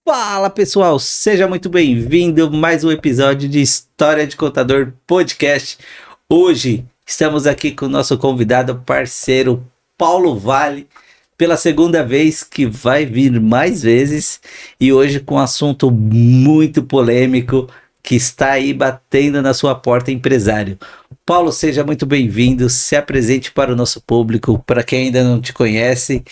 Fala pessoal, seja muito bem-vindo a mais um episódio de História de Contador Podcast. Hoje estamos aqui com o nosso convidado parceiro Paulo Vale, pela segunda vez, que vai vir mais vezes, e hoje com um assunto muito polêmico que está aí batendo na sua porta, empresário. Paulo, seja muito bem-vindo, se apresente para o nosso público, para quem ainda não te conhece.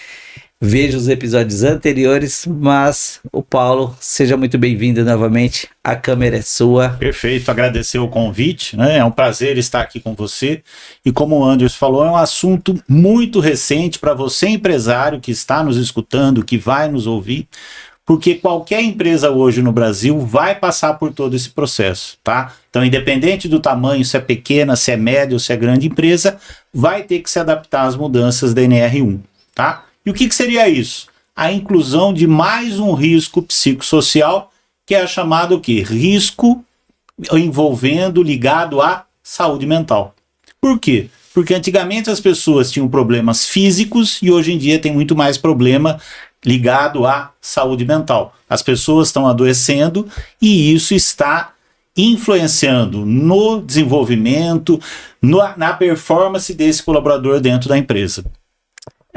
Veja os episódios anteriores, mas o Paulo, seja muito bem-vindo novamente, a câmera é sua. Perfeito, agradecer o convite, né? É um prazer estar aqui com você, e como o Anderson falou, é um assunto muito recente para você, empresário, que está nos escutando, que vai nos ouvir, porque qualquer empresa hoje no Brasil vai passar por todo esse processo, tá? Então, independente do tamanho, se é pequena, se é média ou se é grande empresa, vai ter que se adaptar às mudanças da NR1, tá? E o que seria isso? A inclusão de mais um risco psicossocial, que é chamado o quê? Risco envolvendo, ligado à saúde mental. Por quê? Porque antigamente as pessoas tinham problemas físicos e hoje em dia tem muito mais problema ligado à saúde mental. As pessoas estão adoecendo e isso está influenciando no desenvolvimento, na performance desse colaborador dentro da empresa.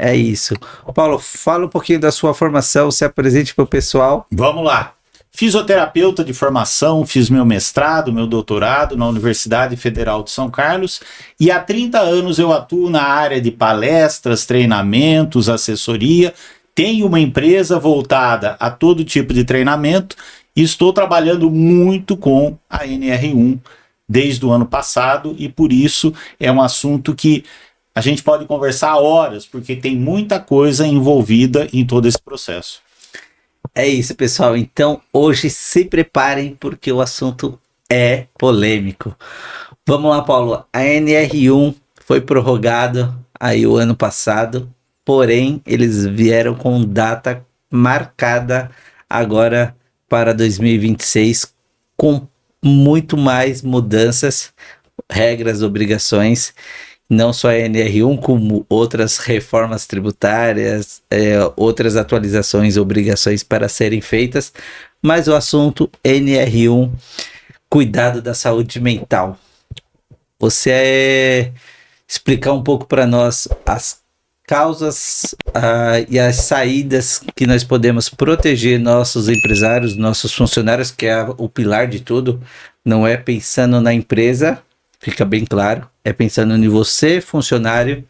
É isso. Paulo, fala um pouquinho da sua formação, se apresente para o pessoal. Vamos lá. Fisioterapeuta de formação, fiz meu mestrado, meu doutorado na Universidade Federal de São Carlos, e há 30 anos eu atuo na área de palestras, treinamentos, assessoria. Tenho uma empresa voltada a todo tipo de treinamento e estou trabalhando muito com a NR1 desde o ano passado, e por isso é um assunto que a gente pode conversar horas, porque tem muita coisa envolvida em todo esse processo. É isso, pessoal. Então, hoje se preparem, porque o assunto é polêmico. Vamos lá, Paulo. A NR1 foi prorrogada aí o ano passado, porém, eles vieram com data marcada agora para 2026, com muito mais mudanças, regras, obrigações. Não só a NR1, como outras reformas tributárias, outras atualizações, obrigações para serem feitas, mas o assunto NR1, cuidado da saúde mental. Você explicar um pouco para nós as causas e as saídas que nós podemos proteger nossos empresários, nossos funcionários, que é o pilar de tudo, não é pensando na empresa, fica bem claro, é pensando em você, funcionário.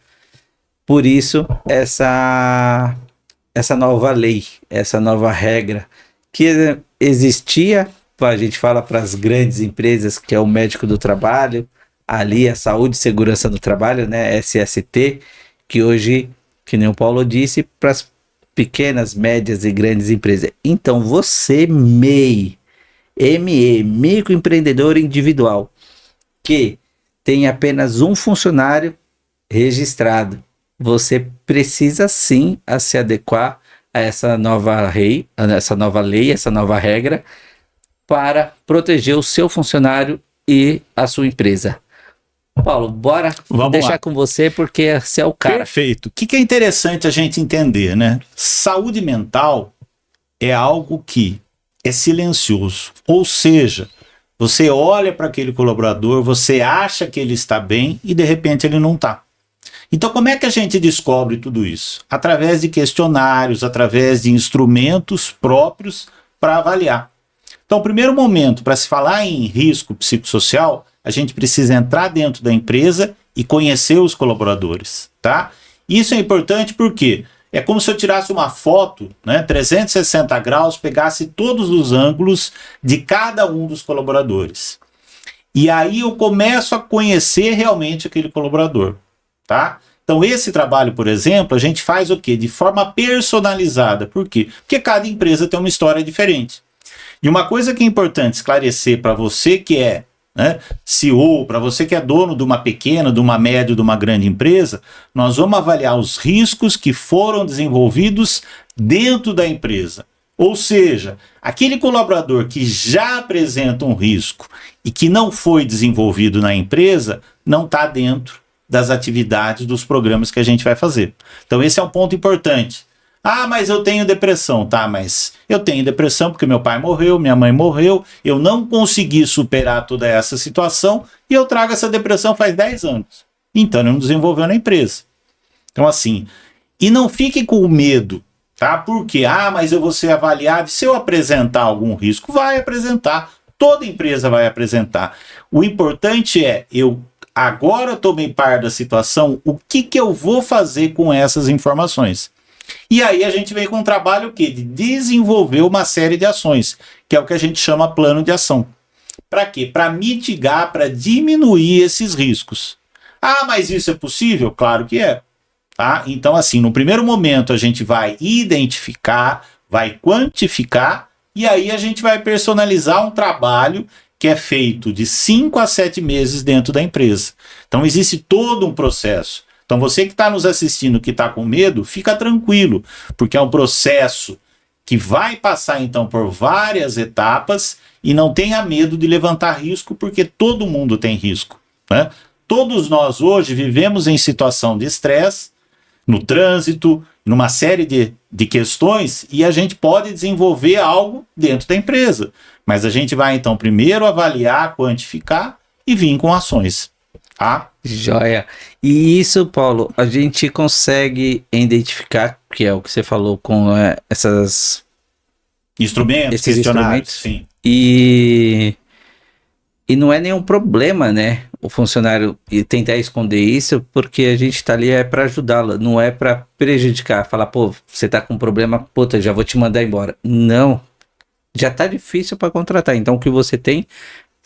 Por isso, essa nova lei, essa nova regra que existia, a gente fala para as grandes empresas, que é o médico do trabalho, ali a saúde e segurança do trabalho, né, SST, que hoje, que nem o Paulo disse, para as pequenas, médias e grandes empresas. Então, você, MEI, microempreendedor individual, que tem apenas um funcionário registrado, você precisa sim se adequar a essa nova lei, essa nova regra, para proteger o seu funcionário e a sua empresa. Paulo, bora deixar com você, porque você é o cara. Perfeito. O que é interessante a gente entender, né? Saúde mental é algo que é silencioso, ou seja, você olha para aquele colaborador, você acha que ele está bem e de repente ele não está. Então, como é que a gente descobre tudo isso? Através de questionários, através de instrumentos próprios para avaliar. Então, o primeiro momento para se falar em risco psicossocial, a gente precisa entrar dentro da empresa e conhecer os colaboradores, tá? Isso é importante porque é como se eu tirasse uma foto, né, 360 graus, pegasse todos os ângulos de cada um dos colaboradores. E aí eu começo a conhecer realmente aquele colaborador, tá? Então esse trabalho, por exemplo, a gente faz o quê? De forma personalizada. Por quê? Porque cada empresa tem uma história diferente. E uma coisa que é importante esclarecer para você que é, né, CEO, para você que é dono de uma pequena, de uma média, de uma grande empresa, nós vamos avaliar os riscos que foram desenvolvidos dentro da empresa. Ou seja, aquele colaborador que já apresenta um risco e que não foi desenvolvido na empresa, não está dentro das atividades, dos programas que a gente vai fazer. Então esse é um ponto importante. Ah, mas eu tenho depressão. Tá, mas eu tenho depressão porque meu pai morreu, minha mãe morreu, eu não consegui superar toda essa situação e eu trago essa depressão faz 10 anos. Então, não desenvolveu na empresa. Então, assim, e não fique com medo, tá? Porque, mas eu vou ser avaliado. Se eu apresentar algum risco, vai apresentar. Toda empresa vai apresentar. O importante é, eu agora tomei par da situação, o que eu vou fazer com essas informações? E aí a gente vem com um trabalho o quê? De desenvolver uma série de ações, que é o que a gente chama plano de ação. Para quê? Para mitigar, para diminuir esses riscos. Ah, mas isso é possível? Claro que é. Tá? Então, assim, no primeiro momento a gente vai identificar, vai quantificar, e aí a gente vai personalizar um trabalho que é feito de 5 a 7 meses dentro da empresa. Então, existe todo um processo. Então, você que está nos assistindo, que está com medo, fica tranquilo, porque é um processo que vai passar, então, por várias etapas e não tenha medo de levantar risco, porque todo mundo tem risco, né? Todos nós hoje vivemos em situação de estresse, no trânsito, numa série de questões, e a gente pode desenvolver algo dentro da empresa. Mas a gente vai, então, primeiro avaliar, quantificar e vir com ações. Tá? Joia. E isso, Paulo, a gente consegue identificar, que é o que você falou, com esses Instrumentos, questionários, sim. E não é nenhum problema, né? O funcionário tentar esconder isso, porque a gente tá ali para ajudá-lo, não é para prejudicar, falar, pô, você tá com um problema, puta, já vou te mandar embora. Não, já tá difícil para contratar, então o que você tem,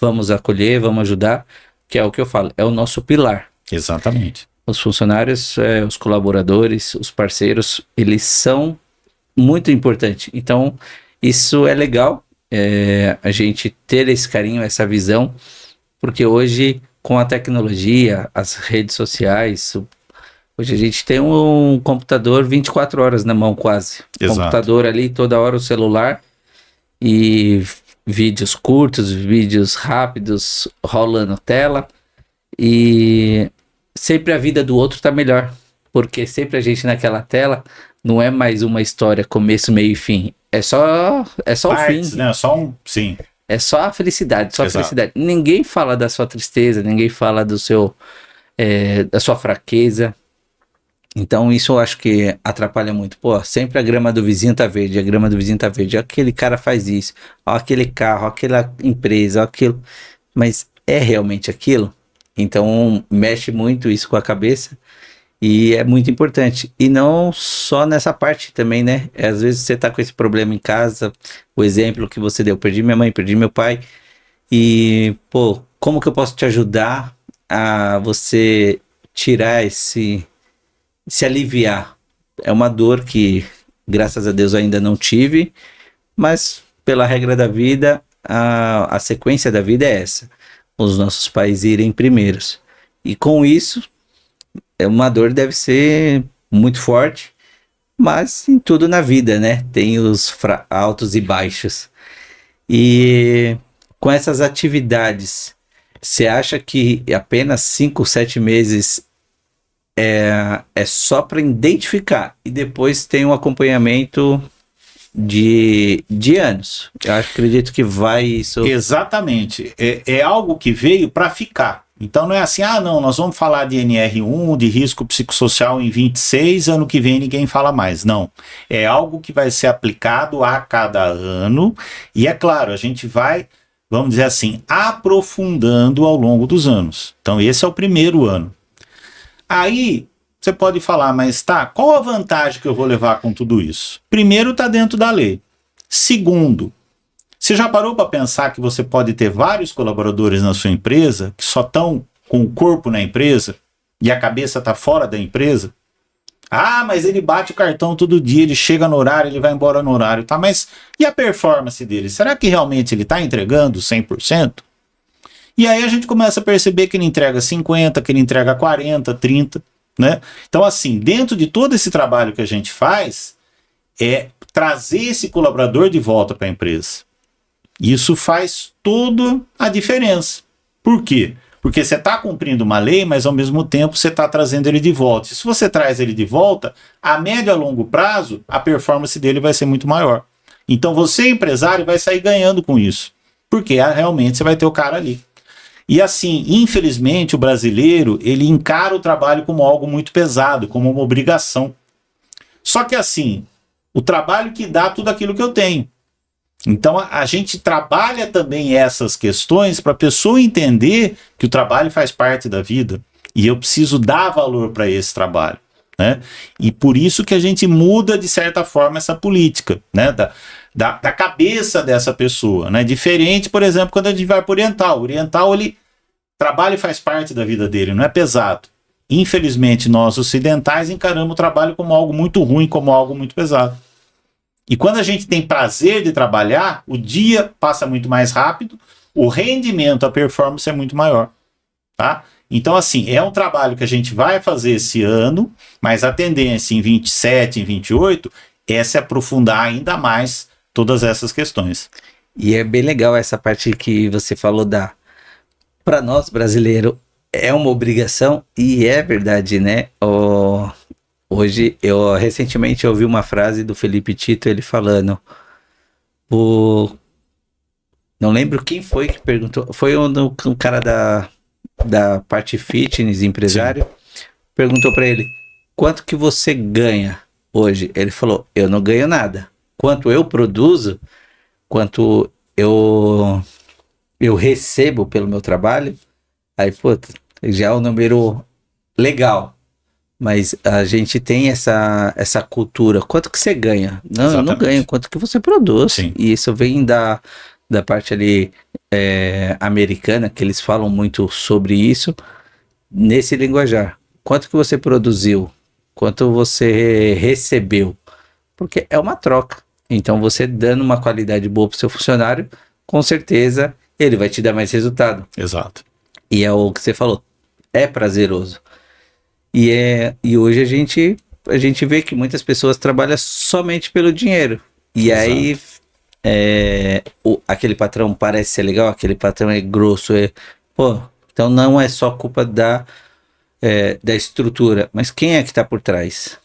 vamos acolher, vamos ajudar, que é o que eu falo, é o nosso pilar. Exatamente. Os funcionários, os colaboradores, os parceiros, eles são muito importantes. Então, isso é legal, a gente ter esse carinho, essa visão, porque hoje, com a tecnologia, as redes sociais, hoje a gente tem um computador 24 horas na mão quase. Exato. Computador ali, toda hora o celular, e vídeos curtos, vídeos rápidos, rolando tela, e sempre a vida do outro tá melhor, porque sempre a gente naquela tela não é mais uma história, começo, meio e fim, é só Partes, o fim. Né? Sim. É só a felicidade, só a Exato. felicidade. Ninguém fala da sua tristeza, ninguém fala do seu, da sua fraqueza. Então isso eu acho que atrapalha muito. Pô, sempre a grama do vizinho tá verde, a grama do vizinho tá verde. Aquele cara faz isso, ó, aquele carro, aquela empresa, ó, aquilo. Mas é realmente aquilo? Então mexe muito isso com a cabeça e é muito importante. E não só nessa parte também, né? Às vezes você tá com esse problema em casa, o exemplo que você deu, perdi minha mãe, perdi meu pai. E, pô, como que eu posso te ajudar a você tirar se aliviar? É uma dor que, graças a Deus, ainda não tive, mas pela regra da vida, a sequência da vida é essa. Os nossos pais irem primeiros. E com isso, uma dor deve ser muito forte, mas em tudo na vida, né? Tem os altos e baixos. E com essas atividades, você acha que apenas 5, 7 meses é só para identificar e depois tem um acompanhamento de anos? Eu acredito que vai isso. Exatamente. É algo que veio para ficar. Então não é assim, não, nós vamos falar de NR1, de risco psicossocial em 26, ano que vem ninguém fala mais. Não. É algo que vai ser aplicado a cada ano e, é claro, a gente vai, vamos dizer assim, aprofundando ao longo dos anos. Então esse é o primeiro ano. Aí você pode falar, mas tá, qual a vantagem que eu vou levar com tudo isso? Primeiro, está dentro da lei. Segundo, você já parou para pensar que você pode ter vários colaboradores na sua empresa que só estão com o corpo na empresa e a cabeça está fora da empresa? Mas ele bate o cartão todo dia, ele chega no horário, ele vai embora no horário, tá? Mas e a performance dele? Será que realmente ele está entregando 100%? E aí a gente começa a perceber que ele entrega 50%, que ele entrega 40%, 30%, né? Então, assim, dentro de todo esse trabalho que a gente faz, é trazer esse colaborador de volta para a empresa. Isso faz toda a diferença. Por quê? Porque você está cumprindo uma lei, mas ao mesmo tempo você está trazendo ele de volta. E se você traz ele de volta, a médio a longo prazo, a performance dele vai ser muito maior. Então você, empresário, vai sair ganhando com isso. Porque realmente você vai ter o cara ali. E assim, infelizmente, o brasileiro, ele encara o trabalho como algo muito pesado, como uma obrigação. Só que assim, o trabalho que dá tudo aquilo que eu tenho. Então a gente trabalha também essas questões para a pessoa entender que o trabalho faz parte da vida e eu preciso dar valor para esse trabalho, né? E por isso que a gente muda de certa forma essa política, né? Da cabeça dessa pessoa, né? Diferente, por exemplo, quando a gente vai para o oriental. O oriental, ele trabalho faz parte da vida dele, não é pesado. Infelizmente, nós ocidentais encaramos o trabalho como algo muito ruim, como algo muito pesado. E quando a gente tem prazer de trabalhar, o dia passa muito mais rápido, o rendimento, a performance é muito maior, tá? Então, assim, é um trabalho que a gente vai fazer esse ano, mas a tendência em 27, em 28, é se aprofundar ainda mais todas essas questões. E é bem legal essa parte que você falou para nós brasileiros, é uma obrigação, e é verdade, né? Hoje, eu recentemente ouvi uma frase do Felipe Tito, ele falando, não lembro quem foi que perguntou, foi um cara da parte fitness, empresário, sim, perguntou para ele, quanto que você ganha hoje? Ele falou, eu não ganho nada. Quanto eu produzo, quanto eu recebo pelo meu trabalho, aí, pô, já é um número legal. Mas a gente tem essa cultura. Quanto que você ganha? Não, exatamente, eu não ganho. Quanto que você produz? Sim. E isso vem da parte ali americana, que eles falam muito sobre isso, nesse linguajar. Quanto que você produziu? Quanto você recebeu? Porque é uma troca. Então, você dando uma qualidade boa para o seu funcionário, com certeza ele vai te dar mais resultado. Exato. E é o que você falou. É prazeroso. E hoje a gente vê que muitas pessoas trabalham somente pelo dinheiro. E exato, aí aquele patrão parece ser legal, aquele patrão é grosso. Então não é só culpa da estrutura, mas quem é que está por trás?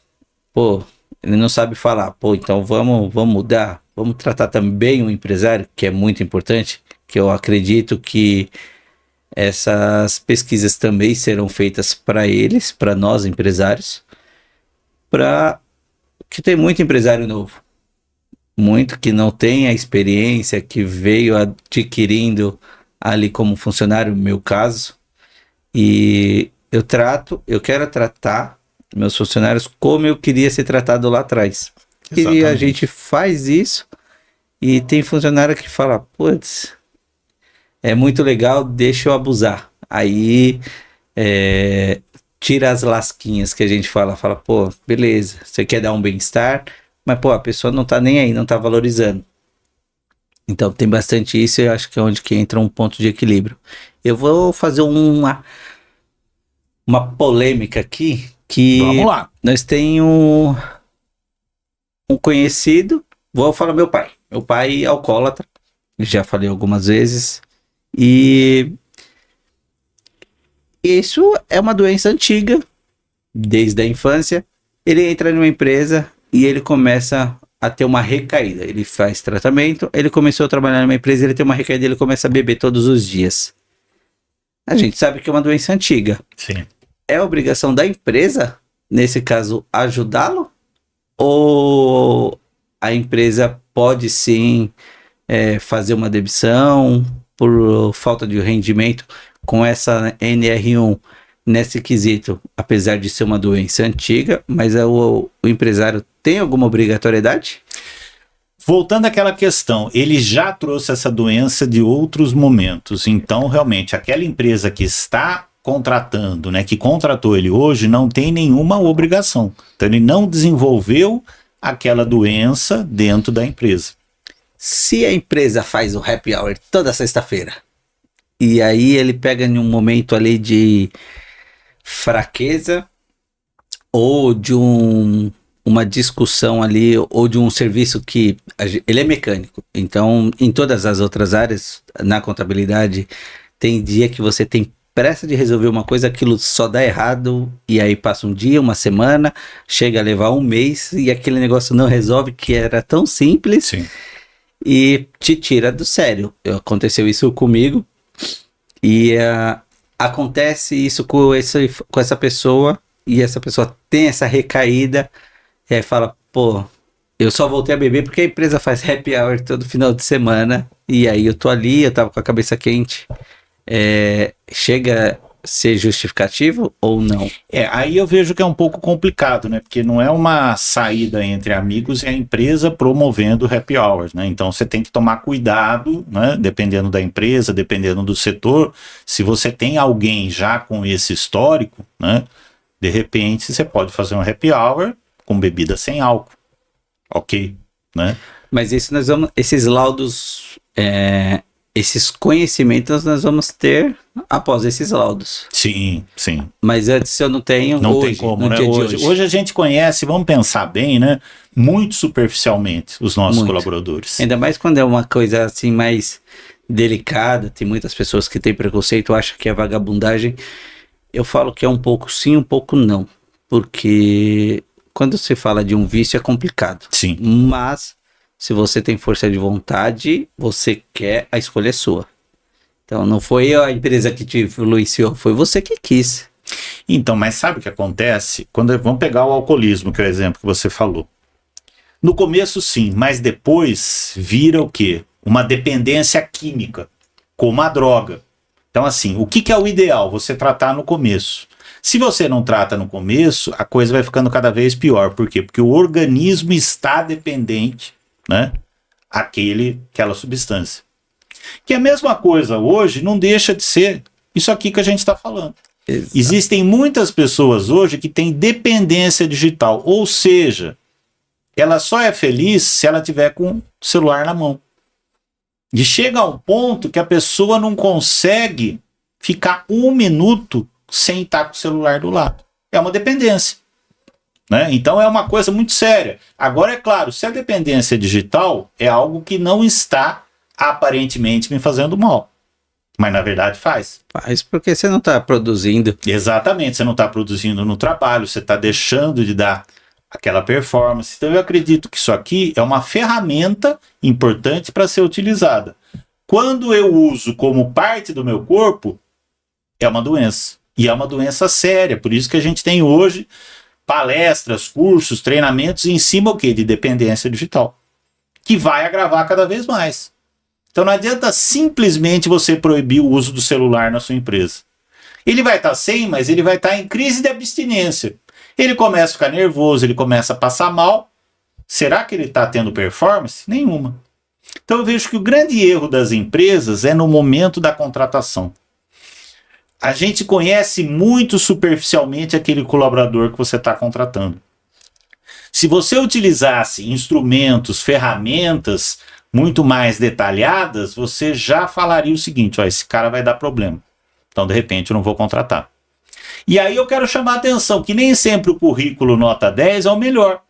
Pô, ele não sabe falar. Pô, então vamos mudar. Vamos tratar também o empresário, que é muito importante, que eu acredito que essas pesquisas também serão feitas para eles, para nós empresários, que tem muito empresário novo, muito que não tem a experiência, que veio adquirindo ali como funcionário, no meu caso, e eu quero tratar meus funcionários como eu queria ser tratado lá atrás. Exatamente. E a gente faz isso, e tem funcionário que fala, putz, é muito legal, deixa eu abusar. Aí tira as lasquinhas que a gente fala, pô, beleza, você quer dar um bem-estar, mas pô, a pessoa não tá nem aí, não tá valorizando. Então tem bastante isso, e eu acho que é onde que entra um ponto de equilíbrio. Eu vou fazer uma polêmica aqui, que vamos lá. Nós temos um conhecido, vou falar meu pai. Meu pai é alcoólatra, já falei algumas vezes. E isso é uma doença antiga, desde a infância. Ele entra numa empresa e ele começa a ter uma recaída. Ele faz tratamento, ele começou a trabalhar numa empresa, ele tem uma recaída, ele começa a beber todos os dias. A gente sabe que é uma doença antiga. Sim. É obrigação da empresa, nesse caso, ajudá-lo? Ou a empresa pode sim fazer uma demissão por falta de rendimento com essa NR1 nesse quesito, apesar de ser uma doença antiga, mas o empresário tem alguma obrigatoriedade? Voltando àquela questão, ele já trouxe essa doença de outros momentos, então realmente aquela empresa que está contratando, né, que contratou ele hoje, não tem nenhuma obrigação, então ele não desenvolveu aquela doença dentro da empresa. Se a empresa faz o happy hour toda sexta-feira, e aí ele pega em um momento ali de fraqueza, ou de uma discussão ali, ou de um serviço que ele é mecânico, então em todas as outras áreas, na contabilidade, tem dia que você tem pressa de resolver uma coisa, aquilo só dá errado, e aí passa um dia, uma semana, chega a levar um mês, e aquele negócio não resolve, que era tão simples, Sim. e te tira do sério. Aconteceu isso comigo, e acontece isso com essa pessoa, e essa pessoa tem essa recaída, e aí fala, pô, eu só voltei a beber porque a empresa faz happy hour todo final de semana, e aí eu tô ali, eu tava com a cabeça quente. Chega a ser justificativo ou não? Aí eu vejo que é um pouco complicado, né? Porque não é uma saída entre amigos e a empresa promovendo happy hours, né? Então você tem que tomar cuidado, né? Dependendo da empresa, dependendo do setor. Se você tem alguém já com esse histórico, né? De repente você pode fazer um happy hour com bebida sem álcool. Ok, né? Mas isso esses laudos, esses conhecimentos nós vamos ter após esses laudos. Sim, sim. Mas antes eu não tenho. Não hoje, tem como, no né? dia de hoje. Hoje a gente conhece, vamos pensar bem, né? Muito superficialmente os nossos colaboradores. Ainda mais quando é uma coisa assim mais delicada, tem muitas pessoas que têm preconceito, acham que é vagabundagem. Eu falo que é um pouco sim, um pouco não. Porque quando se fala de um vício é complicado. Sim. Mas se você tem força de vontade, você quer, a escolha é sua. Então não foi a empresa que te influenciou, foi você que quis. Então, mas sabe o que acontece? Vamos pegar o alcoolismo, que é o exemplo que você falou. No começo sim, mas depois vira o quê? Uma dependência química, como a droga. Então assim, o que é o ideal? Você tratar no começo. Se você não trata no começo, a coisa vai ficando cada vez pior. Por quê? Porque o organismo está dependente, né, aquela substância. Que é a mesma coisa hoje, não deixa de ser isso aqui que a gente está falando. Exato. Existem muitas pessoas hoje que têm dependência digital, ou seja, ela só é feliz se ela tiver com o celular na mão. E chega a um ponto que a pessoa não consegue ficar um minuto sem estar com o celular do lado. É uma dependência, né? Então é uma coisa muito séria. Agora, é claro, se a dependência digital é algo que não está aparentemente me fazendo mal, mas na verdade faz. Faz porque você não está produzindo. Exatamente, você não está produzindo no trabalho, você está deixando de dar aquela performance. Então eu acredito que isso aqui é uma ferramenta importante para ser utilizada. Quando eu uso como parte do meu corpo, é uma doença. E é uma doença séria, por isso que a gente tem hoje palestras, cursos, treinamentos em cima o quê? De dependência digital, que vai agravar cada vez mais. Então não adianta simplesmente você proibir o uso do celular na sua empresa. Ele vai estar sem, mas ele vai estar em crise de abstinência. Ele começa a ficar nervoso, ele começa a passar mal. Será que ele está tendo performance? Nenhuma. Então eu vejo que o grande erro das empresas é no momento da contratação. A gente conhece muito superficialmente aquele colaborador que você está contratando. Se você utilizasse instrumentos, ferramentas muito mais detalhadas, você já falaria o seguinte, ó, esse cara vai dar problema. Então, de repente, eu não vou contratar. E aí eu quero chamar a atenção que nem sempre o currículo nota 10 é o melhor,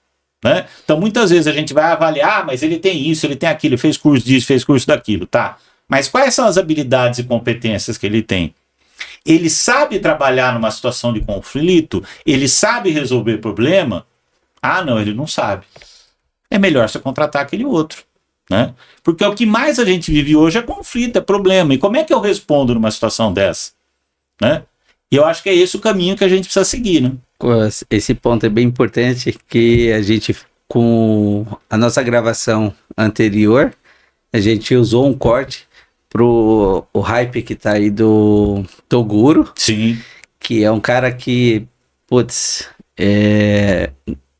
né? Então, muitas vezes a gente vai avaliar, mas ele tem isso, ele tem aquilo, ele fez curso disso, fez curso daquilo, tá? Mas quais são as habilidades e competências que ele tem? Ele sabe trabalhar numa situação de conflito? Ele sabe resolver problema? Ah, não, ele não sabe. É melhor você contratar aquele outro, né? Porque o que mais a gente vive hoje é conflito, é problema. E como é que eu respondo numa situação dessa, né? E eu acho que é esse o caminho que a gente precisa seguir, né? Esse ponto é bem importante, que a gente, com a nossa gravação anterior, a gente usou um corte pro o hype que tá aí do Toguro. Sim. Que é um cara que, putz,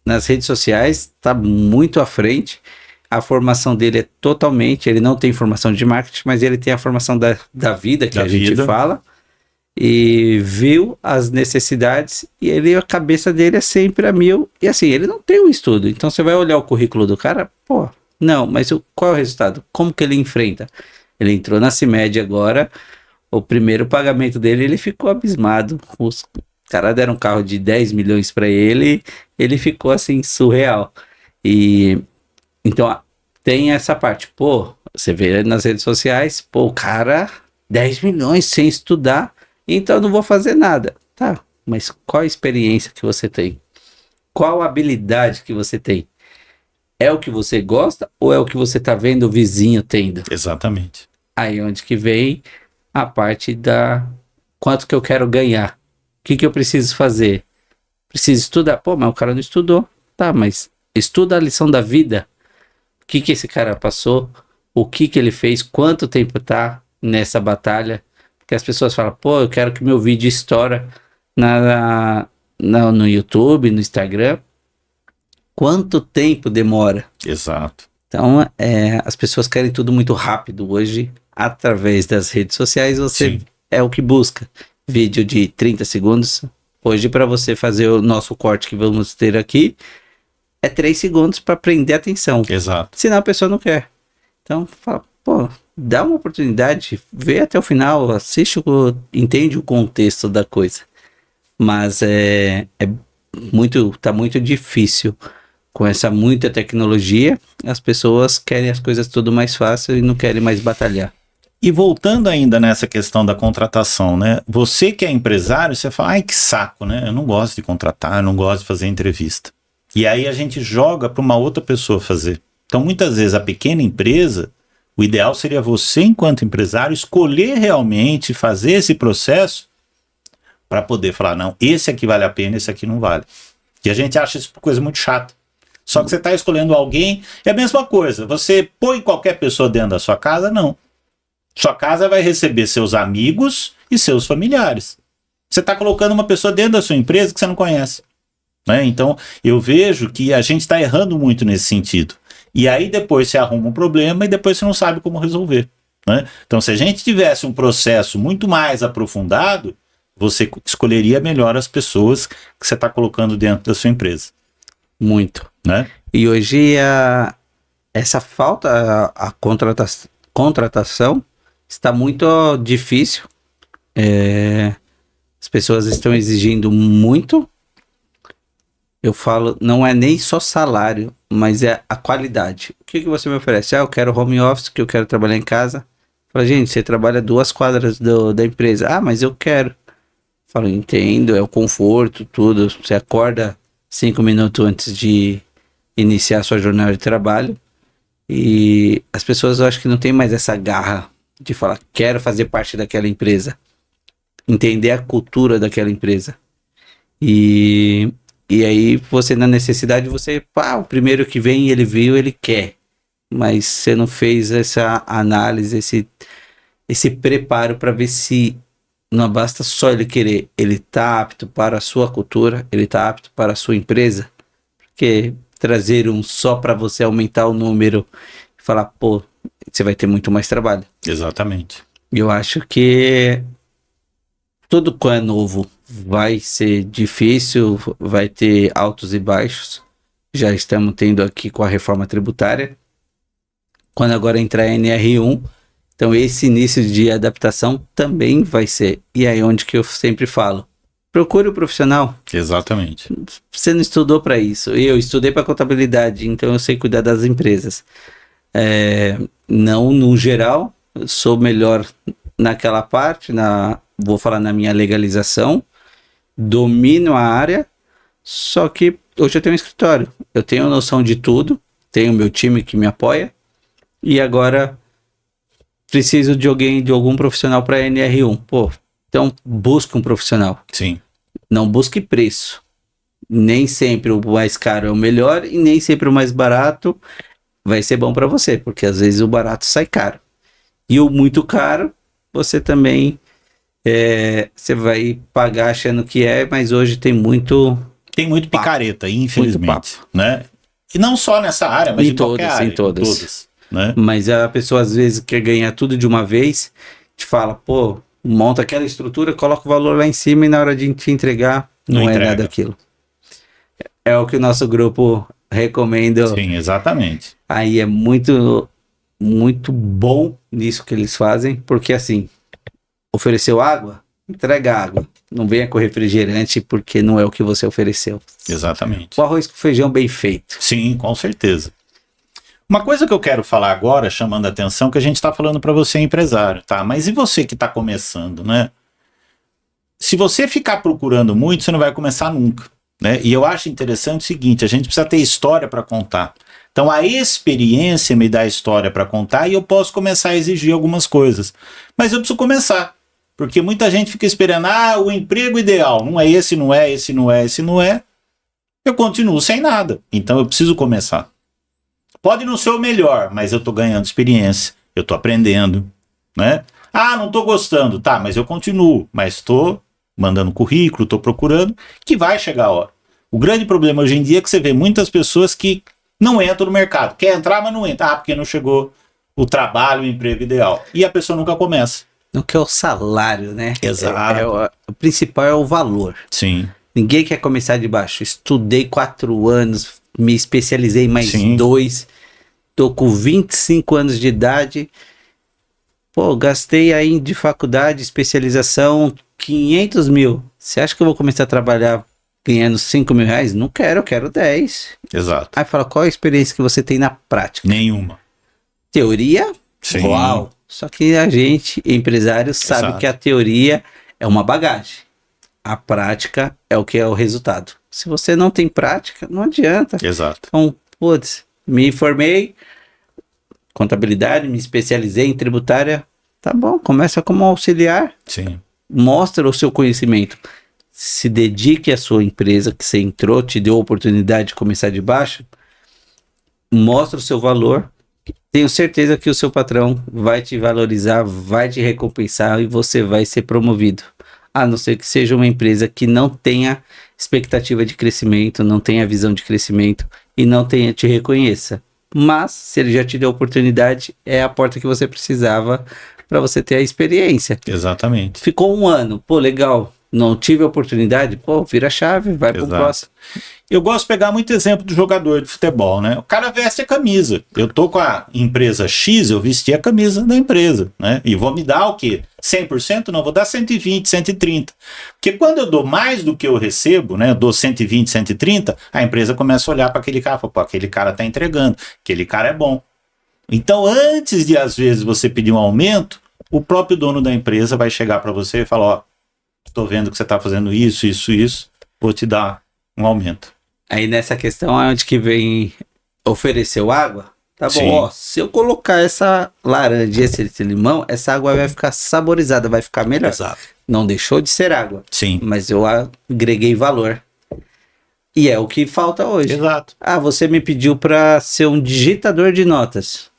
nas redes sociais tá muito à frente. A formação dele é totalmente, ele não tem formação de marketing, mas ele tem a formação da vida, que a gente fala, e viu as necessidades, e a cabeça dele é sempre a mil, e assim, ele não tem um estudo. Então você vai olhar o currículo do cara, pô, não, mas qual é o resultado? Como que ele enfrenta? Ele entrou na CIMED agora, o primeiro pagamento dele, ele ficou abismado. Os caras deram um carro de 10 milhões para ele ficou assim, surreal. E então tem essa parte, pô, você vê nas redes sociais, pô, o cara, 10 milhões sem estudar, então eu não vou fazer nada. Tá, mas qual a experiência que você tem? Qual a habilidade que você tem? É o que você gosta ou é o que você está vendo o vizinho tendo? Exatamente. Aí onde que vem a parte da quanto que eu quero ganhar. O que que eu preciso fazer? Preciso estudar. Pô, mas o cara não estudou. Tá, mas estuda a lição da vida. O que que esse cara passou? O que que ele fez? Quanto tempo tá nessa batalha? Porque as pessoas falam, pô, eu quero que meu vídeo estoura no YouTube, no Instagram. Quanto tempo demora? Exato. Então, as pessoas querem tudo muito rápido hoje. Através das redes sociais, você Sim. é o que busca. Vídeo de 30 segundos. Hoje, para você fazer o nosso corte que vamos ter aqui, é 3 segundos para prender a atenção. Exato. Senão a pessoa não quer. Então, fala, pô, dá uma oportunidade, vê até o final, assiste, entende o contexto da coisa. Mas tá muito difícil. Com essa muita tecnologia, as pessoas querem as coisas tudo mais fácil e não querem mais batalhar. E voltando ainda nessa questão da contratação, né? Você que é empresário, você fala, ai que saco, né? Eu não gosto de contratar, eu não gosto de fazer entrevista. E aí a gente joga para uma outra pessoa fazer. Então muitas vezes a pequena empresa, o ideal seria você enquanto empresário escolher realmente fazer esse processo para poder falar, não, esse aqui vale a pena, esse aqui não vale. E a gente acha isso coisa muito chata. Só que você está escolhendo alguém, é a mesma coisa. Você põe qualquer pessoa dentro da sua casa? Não. Sua casa vai receber seus amigos e seus familiares. Você está colocando uma pessoa dentro da sua empresa que você não conhece. Né? Então, eu vejo que a gente está errando muito nesse sentido. E aí depois você arruma um problema e depois você não sabe como resolver. Né? Então, se a gente tivesse um processo muito mais aprofundado, você escolheria melhor as pessoas que você está colocando dentro da sua empresa. Muito. Né? E hoje essa falta, a contratação está muito difícil. As pessoas estão exigindo muito. Eu falo, não é nem só salário, mas é a qualidade. O que você me oferece? Eu quero home office, que eu quero trabalhar em casa. Fala, gente, você trabalha 2 quadras da empresa. Ah, mas eu quero. Falo, entendo, é o conforto, tudo. Você acorda 5 minutos antes de iniciar a sua jornada de trabalho. E as pessoas, eu acho que não tem mais essa garra de falar, quero fazer parte daquela empresa. Entender a cultura daquela empresa. E aí você, na necessidade, o primeiro que vem, ele viu, ele quer. Mas você não fez essa análise, esse preparo para ver se não basta só ele querer, ele está apto para a sua cultura, ele está apto para a sua empresa. Porque trazer um só para você aumentar o número e falar, pô, você vai ter muito mais trabalho. Exatamente. Eu acho que tudo que é novo vai ser difícil, vai ter altos e baixos. Já estamos tendo aqui com a reforma tributária. Quando agora entrar a NR1, então esse início de adaptação também vai ser. E aí onde que eu sempre falo, procure o profissional. Exatamente. Você não estudou para isso. Eu estudei para contabilidade, então eu sei cuidar das empresas. Não no geral, eu sou melhor naquela parte, vou falar na minha legalização, domino a área, só que hoje eu tenho um escritório. Eu tenho noção de tudo, tenho meu time que me apoia, e agora preciso de algum profissional para NR1. Pô, então busque um profissional. Sim. Não busque preço. Nem sempre o mais caro é o melhor e nem sempre o mais barato vai ser bom para você, porque às vezes o barato sai caro. E o muito caro, você também você vai pagar achando que mas hoje tem muito picareta, infelizmente. Né? E não só nessa área, mas em qualquer área. Em todas. Né? Mas a pessoa às vezes quer ganhar tudo de uma vez, te fala, pô, monta aquela estrutura, coloca o valor lá em cima e na hora de te entregar, não é nada aquilo. É o que o nosso grupo recomenda. Sim, exatamente. Aí é muito, muito bom nisso que eles fazem, porque assim, ofereceu água, entrega água. Não venha com refrigerante porque não é o que você ofereceu. Exatamente. O arroz com feijão bem feito. Sim, com certeza. Uma coisa que eu quero falar agora, chamando a atenção, que a gente está falando para você empresário, tá? Mas e você que está começando, né? se você ficar procurando muito, você não vai começar nunca, né? E eu acho interessante o seguinte, a gente precisa ter história para contar. Então a experiência me dá história para contar e eu posso começar a exigir algumas coisas. Mas eu preciso começar, porque muita gente fica esperando, o emprego ideal, não é esse, não é, esse não é, esse não é. Eu continuo sem nada, então eu preciso começar. Pode não ser o melhor, mas eu estou ganhando experiência, eu estou aprendendo, né? Não estou gostando, tá, mas eu continuo, mas estou mandando currículo, estou procurando, que vai chegar a hora. O grande problema hoje em dia é que você vê muitas pessoas que não entram no mercado, quer entrar, mas não entra, porque não chegou o trabalho, o emprego ideal, e a pessoa nunca começa. Não quer o salário, né? Exato. O principal é o valor. Sim. Ninguém quer começar de baixo. Estudei 4 anos, me especializei mais 2, tô com 25 anos de idade. Pô, gastei aí de faculdade, especialização, 500 mil. Você acha que eu vou começar a trabalhar ganhando 5 mil reais? Não quero, eu quero 10. Exato. Aí fala, qual a experiência que você tem na prática? Nenhuma. Teoria? Sim. Uau! Só que a gente, empresário, sabe que a teoria é uma bagagem. A prática é o que é o resultado. Se você não tem prática, não adianta. Exato. Então, putz, me formei, contabilidade, me especializei em tributária. Tá bom, começa como auxiliar. Sim. Mostra o seu conhecimento. Se dedique à sua empresa que você entrou, te deu a oportunidade de começar de baixo. Mostra o seu valor. Tenho certeza que o seu patrão vai te valorizar, vai te recompensar e você vai ser promovido. A não ser que seja uma empresa que não tenha expectativa de crescimento, não tenha visão de crescimento e não te reconheça. Mas, se ele já te deu a oportunidade, é a porta que você precisava para você ter a experiência. Exatamente. Ficou 1 ano, pô, legal. Não tive a oportunidade, pô, vira a chave, vai pro próximo. Eu gosto de pegar muito exemplo do jogador de futebol, né? O cara veste a camisa. Eu tô com a empresa X, eu vesti a camisa da empresa, né? E vou me dar o quê? 100%? Não, vou dar 120, 130. Porque quando eu dou mais do que eu recebo, né? Eu dou 120, 130, a empresa começa a olhar para aquele cara e fala, pô, aquele cara tá entregando, aquele cara é bom. Então, antes de, às vezes, você pedir um aumento, o próprio dono da empresa vai chegar para você e falar, ó, estou vendo que você está fazendo isso, vou te dar um aumento. Aí nessa questão é onde que vem ofereceu água. Tá bom, ó, se eu colocar essa laranja e esse limão, essa água vai ficar saborizada, vai ficar melhor. Exato. Não deixou de ser água. Sim. Mas eu agreguei valor. E é o que falta hoje. Exato. Você me pediu para ser um digitador de notas.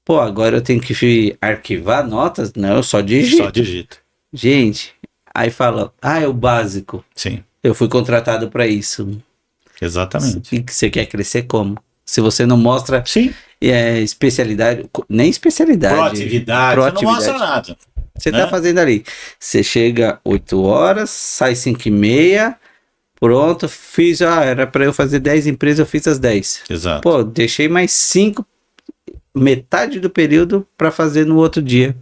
Pô, agora eu tenho que arquivar notas? Não, eu só digito. Só digito. Gente, aí fala, é o básico. Sim. Eu fui contratado para isso. Exatamente. E você quer crescer como? Se você não mostra especialidade, nem especialidade. Proatividade, você não mostra nada. Você tá fazendo ali. Você chega 8 horas, sai 5h30, pronto, fiz, era para eu fazer 10 empresas, eu fiz as 10. Exato. Pô, deixei mais 5, metade do período para fazer no outro dia.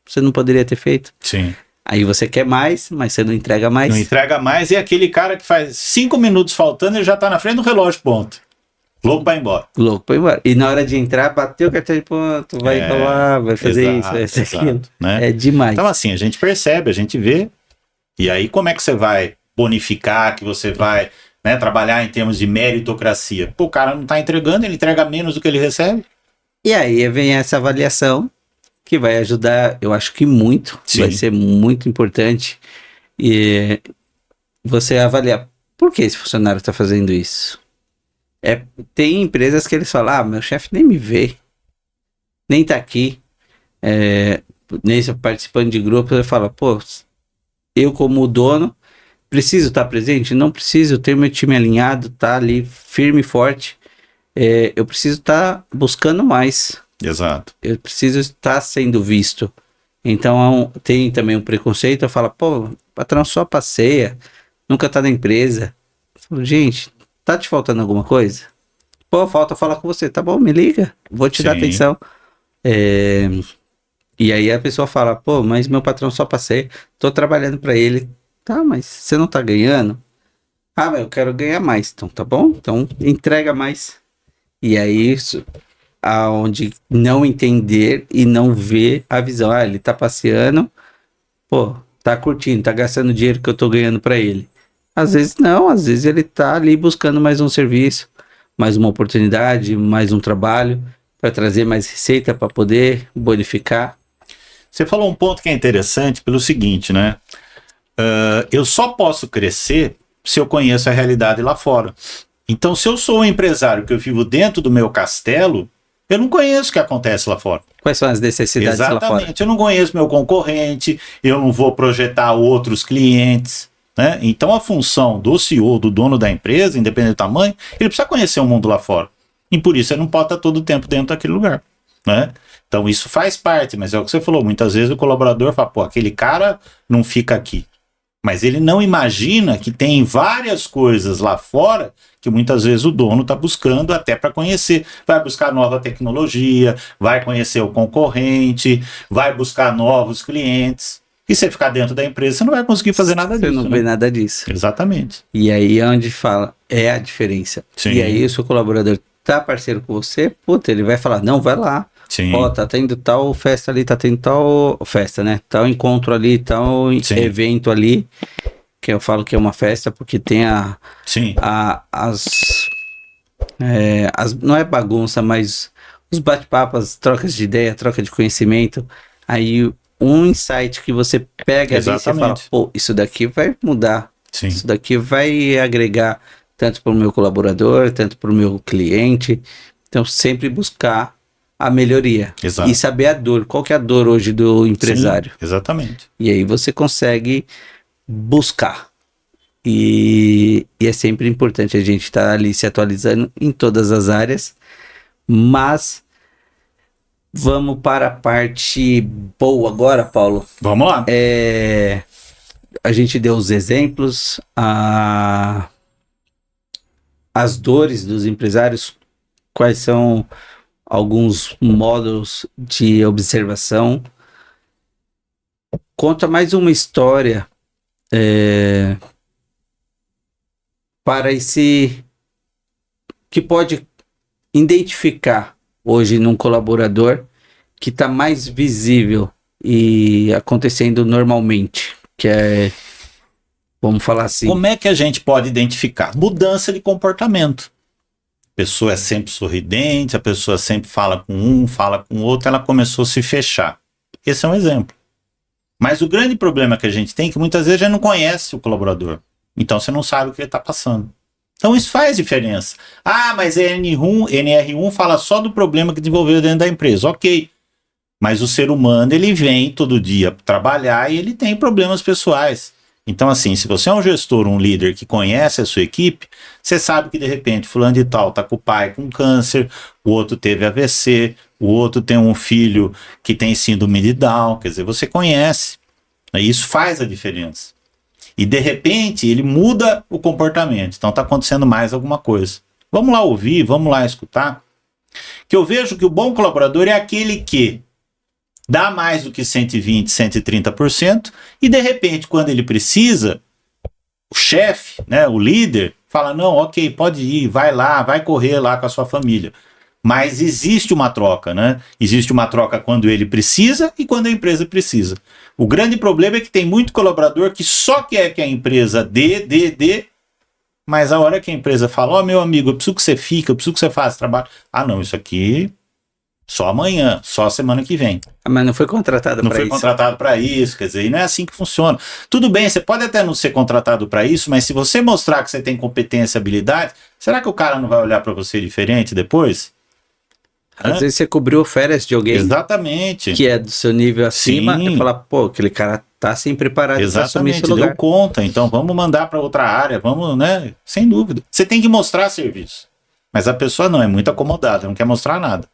Você não poderia ter feito? Sim. Aí você quer mais, mas você não entrega mais. Não entrega mais, e aquele cara que faz 5 minutos faltando, ele já tá na frente do relógio, ponto. Louco pra ir embora. Louco pra ir embora. E na hora de entrar, bateu o cartão de ponto, vai enrolar, vai fazer isso, aquilo. Né? É demais. Então assim, a gente percebe, a gente vê, e aí como é que você vai bonificar, que você vai trabalhar em termos de meritocracia? Pô, o cara não tá entregando, ele entrega menos do que ele recebe. E aí vem essa avaliação, que vai ajudar, eu acho que muito, Sim. vai ser muito importante, e você avaliar, por que esse funcionário está fazendo isso? Tem empresas que eles falam, meu chefe nem me vê, nem tá aqui, nem participando de grupos, ele fala, pô, eu como dono, preciso estar presente? Não preciso, eu tenho meu time alinhado, tá ali firme e forte, eu preciso estar buscando mais. Exato. Eu preciso estar sendo visto. Então tem também um preconceito. Eu falo, pô, patrão só passeia, nunca tá na empresa. Eu falo, gente, tá te faltando alguma coisa? Pô, falta falar com você. Tá bom, me liga, vou te dar atenção. E aí a pessoa fala, pô, mas meu patrão só passeia, tô trabalhando para ele. Tá, mas você não tá ganhando? Mas eu quero ganhar mais. Então tá bom, então entrega mais. E aí isso aonde não entender e não ver a visão. Ele tá passeando, pô, tá curtindo, tá gastando o dinheiro que eu tô ganhando para ele. Às vezes não, às vezes ele tá ali buscando mais um serviço, mais uma oportunidade, mais um trabalho para trazer mais receita para poder bonificar. Você falou um ponto que é interessante pelo seguinte, né? Eu só posso crescer se eu conheço a realidade lá fora. Então, se eu sou um empresário que eu vivo dentro do meu castelo, eu não conheço o que acontece lá fora. Quais são as necessidades lá fora? Exatamente. Eu não conheço meu concorrente, eu não vou projetar outros clientes, né? Então, a função do CEO, do dono da empresa, independente do tamanho, ele precisa conhecer o mundo lá fora. E por isso ele não pode estar todo o tempo dentro daquele lugar, né? Então, isso faz parte, mas é o que você falou. Muitas vezes o colaborador fala, pô, aquele cara não fica aqui. Mas ele não imagina que tem várias coisas lá fora que muitas vezes o dono está buscando até para conhecer. Vai buscar nova tecnologia, vai conhecer o concorrente, vai buscar novos clientes. E você ficar dentro da empresa, você não vai conseguir fazer nada disso. Você não vê nada disso. Exatamente. E aí é onde fala, é a diferença. Sim. E aí o seu colaborador tá parceiro com você, puta, ele vai falar, não, vai lá. Sim. Ó, tá tendo tal festa ali, tá tendo tal festa, né? Tal encontro ali, tal Sim. evento ali, que eu falo que é uma festa porque tem Sim. não é bagunça, mas os bate-papos, trocas de ideia, troca de conhecimento. Aí um insight que você pega ali, você fala, pô, isso daqui vai mudar. Sim. Isso daqui vai agregar tanto para o meu colaborador, tanto para o meu cliente. Então, sempre buscar a melhoria. Exato. E saber a dor. Qual que é a dor hoje do empresário? Sim, exatamente. E aí você consegue buscar. E é sempre importante a gente estar ali se atualizando em todas as áreas. Mas vamos para a parte boa agora, Paulo. Vamos lá. A gente deu os exemplos, as dores dos empresários, quais são alguns modos de observação. Conta mais uma história para esse que pode identificar hoje num colaborador que está mais visível e acontecendo normalmente, que é, vamos falar assim. Como é que a gente pode identificar? Mudança de comportamento. A pessoa é sempre sorridente, a pessoa sempre fala com um, fala com o outro, ela começou a se fechar. Esse é um exemplo. Mas o grande problema que a gente tem é que muitas vezes a gente não conhece o colaborador. Então você não sabe o que ele está passando. Então isso faz diferença. Ah, mas NR1 fala só do problema que desenvolveu dentro da empresa. Ok. Mas o ser humano, ele vem todo dia trabalhar e ele tem problemas pessoais. Então, assim, se você é um gestor, um líder que conhece a sua equipe, você sabe que, de repente, fulano de tal tá com o pai com câncer, o outro teve AVC, o outro tem um filho que tem síndrome de Down, quer dizer, você conhece. E isso faz a diferença. E, de repente, ele muda o comportamento. Então, tá acontecendo mais alguma coisa. Vamos lá ouvir, vamos lá escutar. Que eu vejo que o bom colaborador é aquele que dá mais do que 120%, 130%, e de repente, quando ele precisa, o chefe, né, o líder, fala, não, ok, pode ir, vai lá, vai correr lá com a sua família. Mas existe uma troca, né? Existe uma troca quando ele precisa e quando a empresa precisa. O grande problema é que tem muito colaborador que só quer que a empresa dê, mas a hora que a empresa fala, ó, meu amigo, eu preciso que você fique, eu preciso que você faça trabalho. Ah, não, isso aqui só amanhã, só semana que vem. Mas não foi contratado para isso. Não foi contratado para isso, quer dizer, e não é assim que funciona. Tudo bem, você pode até não ser contratado para isso, mas se você mostrar que você tem competência e habilidade, será que o cara não vai olhar para você diferente depois? Às vezes você cobriu férias de alguém. Exatamente. Que é do seu nível acima. Sim. E falar, pô, aquele cara tá sem preparado para assumir esse Exatamente, lugar. deu conta, então vamos mandar para outra área, vamos, né? Sem dúvida. Você tem que mostrar serviço. Mas a pessoa não, é muito acomodada, não quer mostrar nada.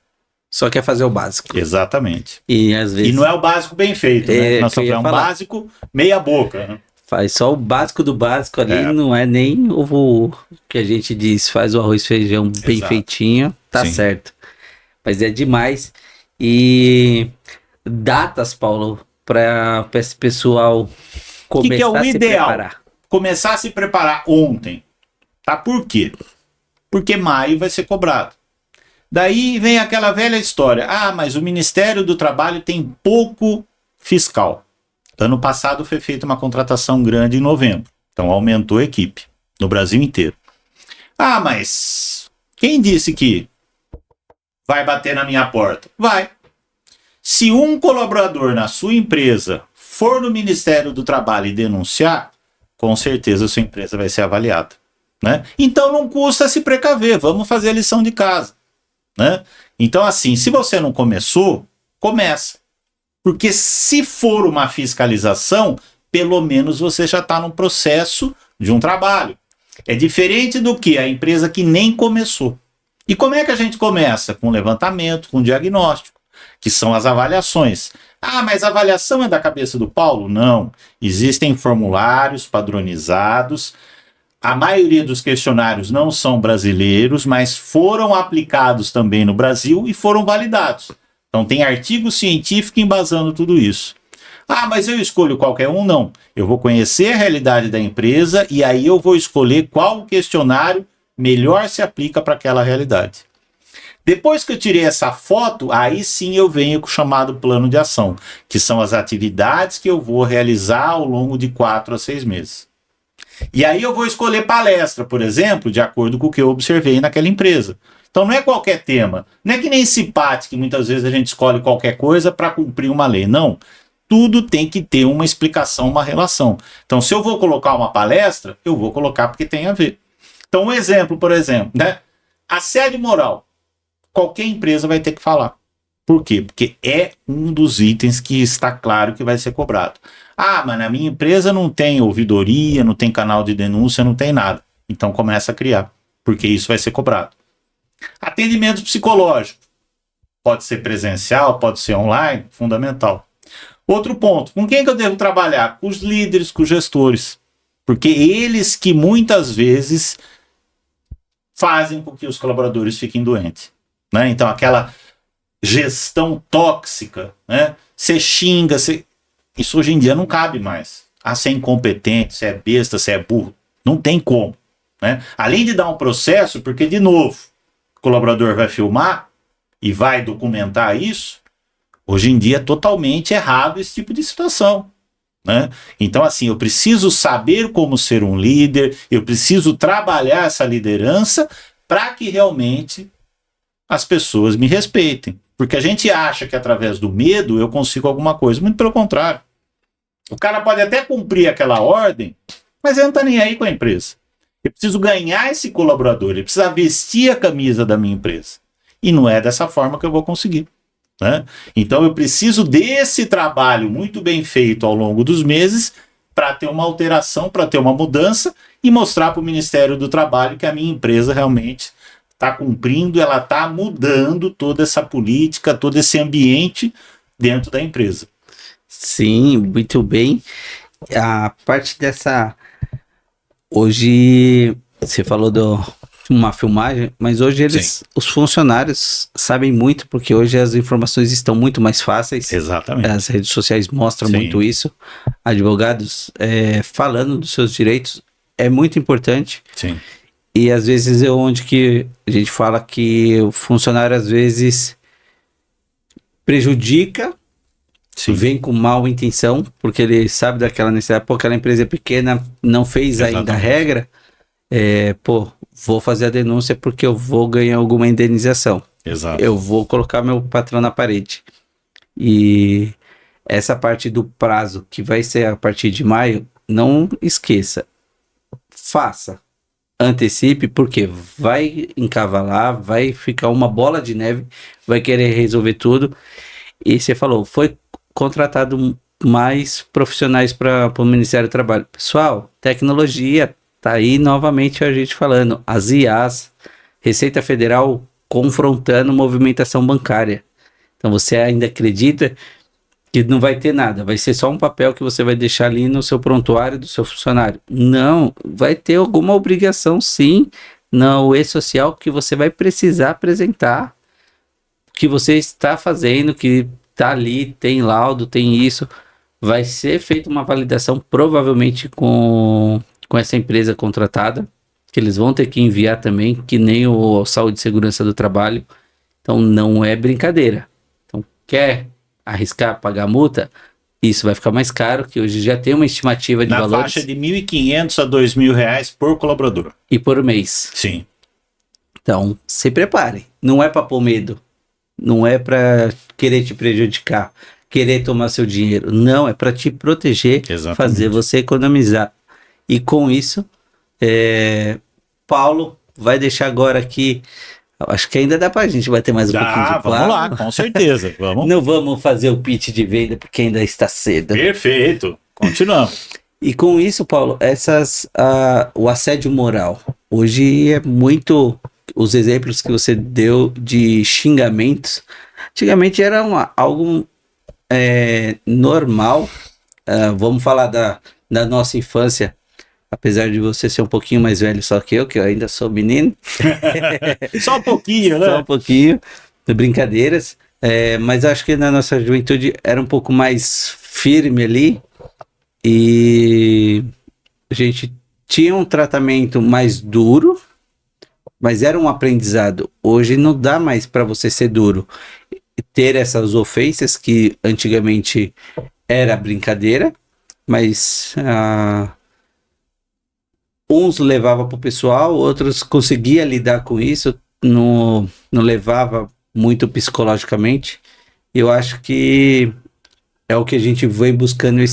Só quer fazer o básico. Exatamente. E às vezes. E não é o básico bem feito, né? Nós que eu ia só um falar. básico meia boca, né? Faz só o básico do básico ali, não é nem o que a gente diz, faz o arroz e feijão bem Exato. feitinho, tá Sim. certo. Mas é demais. E datas, Paulo, para esse pessoal começar que é o a se ideal? preparar. Começar a se preparar ontem. Tá? Por quê? Porque maio vai ser cobrado. Daí vem aquela velha história. Ah, mas o Ministério do Trabalho tem pouco fiscal. Ano passado foi feita uma contratação grande em novembro. Então aumentou a equipe no Brasil inteiro. Ah, mas quem disse que vai bater na minha porta? Vai. Se um colaborador na sua empresa for no Ministério do Trabalho e denunciar, com certeza a sua empresa vai ser avaliada, né? Então não custa se precaver, vamos fazer a lição de casa, né? Então assim, se você não começou, começa. Porque se for uma fiscalização, pelo menos você já está no processo de um trabalho. É diferente do que a empresa que nem começou. E como é que a gente começa? Com levantamento, com diagnóstico, que são as avaliações. Ah, mas a avaliação é da cabeça do Paulo? Não. Existem formulários padronizados. A maioria dos questionários não são brasileiros, mas foram aplicados também no Brasil e foram validados. Então tem artigo científico embasando tudo isso. Ah, mas eu escolho qualquer um? Não. Eu vou conhecer a realidade da empresa e aí eu vou escolher qual questionário melhor se aplica para aquela realidade. Depois que eu tirei essa foto, aí sim eu venho com o chamado plano de ação, que são as atividades que eu vou realizar ao longo de 4 a 6 meses. E aí eu vou escolher palestra, por exemplo, de acordo com o que eu observei naquela empresa. Então não é qualquer tema, não é que nem CIPAT, que muitas vezes a gente escolhe qualquer coisa para cumprir uma lei, não. Tudo tem que ter uma explicação, uma relação. Então se eu vou colocar uma palestra, eu vou colocar porque tem a ver. Então um exemplo, por exemplo, né? Assédio moral. Qualquer empresa vai ter que falar. Por quê? Porque é um dos itens que está claro que vai ser cobrado. Ah, mas na minha empresa não tem ouvidoria, não tem canal de denúncia, não tem nada. Então começa a criar, porque isso vai ser cobrado. Atendimento psicológico. Pode ser presencial, pode ser online, fundamental. Outro ponto, com quem que eu devo trabalhar? Com os líderes, com os gestores. Porque eles que muitas vezes fazem com que os colaboradores fiquem doentes. Né? Então aquela gestão tóxica, né? Você xinga, isso hoje em dia não cabe mais. Ah, você é incompetente, você é besta, você é burro. Não tem como. Né? Além de dar um processo, porque de novo, o colaborador vai filmar e vai documentar isso, hoje em dia é totalmente errado esse tipo de situação. Né? Então assim, eu preciso saber como ser um líder, eu preciso trabalhar essa liderança para que realmente as pessoas me respeitem. Porque a gente acha que através do medo eu consigo alguma coisa. Muito pelo contrário. O cara pode até cumprir aquela ordem, mas ele não está nem aí com a empresa. Eu preciso ganhar esse colaborador, ele precisa vestir a camisa da minha empresa. E não é dessa forma que eu vou conseguir. Né? Então eu preciso desse trabalho muito bem feito ao longo dos meses para ter uma alteração, para ter uma mudança e mostrar para o Ministério do Trabalho que a minha empresa realmente está cumprindo, ela está mudando toda essa política, todo esse ambiente dentro da empresa. Sim, muito bem. A parte dessa... Hoje, você falou de uma filmagem, mas hoje os funcionários sabem muito, porque hoje as informações estão muito mais fáceis. Exatamente. As redes sociais mostram muito isso. Advogados falando dos seus direitos é muito importante. Sim. E às vezes é onde que a gente fala que o funcionário às vezes prejudica, vem com mal intenção, porque ele sabe daquela necessidade, pô, aquela empresa é pequena, não fez ainda a regra, vou fazer a denúncia porque eu vou ganhar alguma indenização. Exato. Eu vou colocar meu patrão na parede. E essa parte do prazo, que vai ser a partir de maio, não esqueça, faça. Antecipe, porque vai encavalar, vai ficar uma bola de neve, vai querer resolver tudo. E você falou, foi contratado mais profissionais para o Ministério do Trabalho. Pessoal, tecnologia, tá aí novamente a gente falando. As IAs, Receita Federal confrontando movimentação bancária. Então você ainda acredita que não vai ter nada, vai ser só um papel que você vai deixar ali no seu prontuário do seu funcionário. Não, vai ter alguma obrigação sim, no e-social, que você vai precisar apresentar o que você está fazendo, que está ali, tem laudo, tem isso. Vai ser feita uma validação provavelmente com essa empresa contratada, que eles vão ter que enviar também, que nem o Saúde e Segurança do Trabalho. Então não é brincadeira. Então quer arriscar pagar multa, Isso vai ficar mais caro, que hoje já tem uma estimativa de Na valores. faixa de R$ 1.500 a R$ 2.000 por colaborador. E por mês. Sim. Então, se prepare. Não é para pôr medo. Não é para querer te prejudicar, querer tomar seu dinheiro. Não, é para te proteger, Exatamente. fazer você economizar. E com isso, Paulo vai deixar agora aqui. Acho que ainda dá pra gente bater mais um pouquinho de papo. Vamos lá, com certeza. Vamos. Não vamos fazer o pitch de venda porque ainda está cedo. Perfeito. Continuamos. E com isso, Paulo, o assédio moral. Hoje é muito os exemplos que você deu de xingamentos. Antigamente era algo normal. Vamos falar da nossa infância. Apesar de você ser um pouquinho mais velho só que eu ainda sou menino. Só um pouquinho, né? Só um pouquinho, de brincadeiras. Mas acho que na nossa juventude era um pouco mais firme ali. E a gente tinha um tratamento mais duro, mas era um aprendizado. Hoje não dá mais para você ser duro. Ter essas ofensas que antigamente era brincadeira, mas uns levavam para o pessoal, outros conseguiam lidar com isso, não levava muito psicologicamente. Eu acho que é o que a gente vem buscando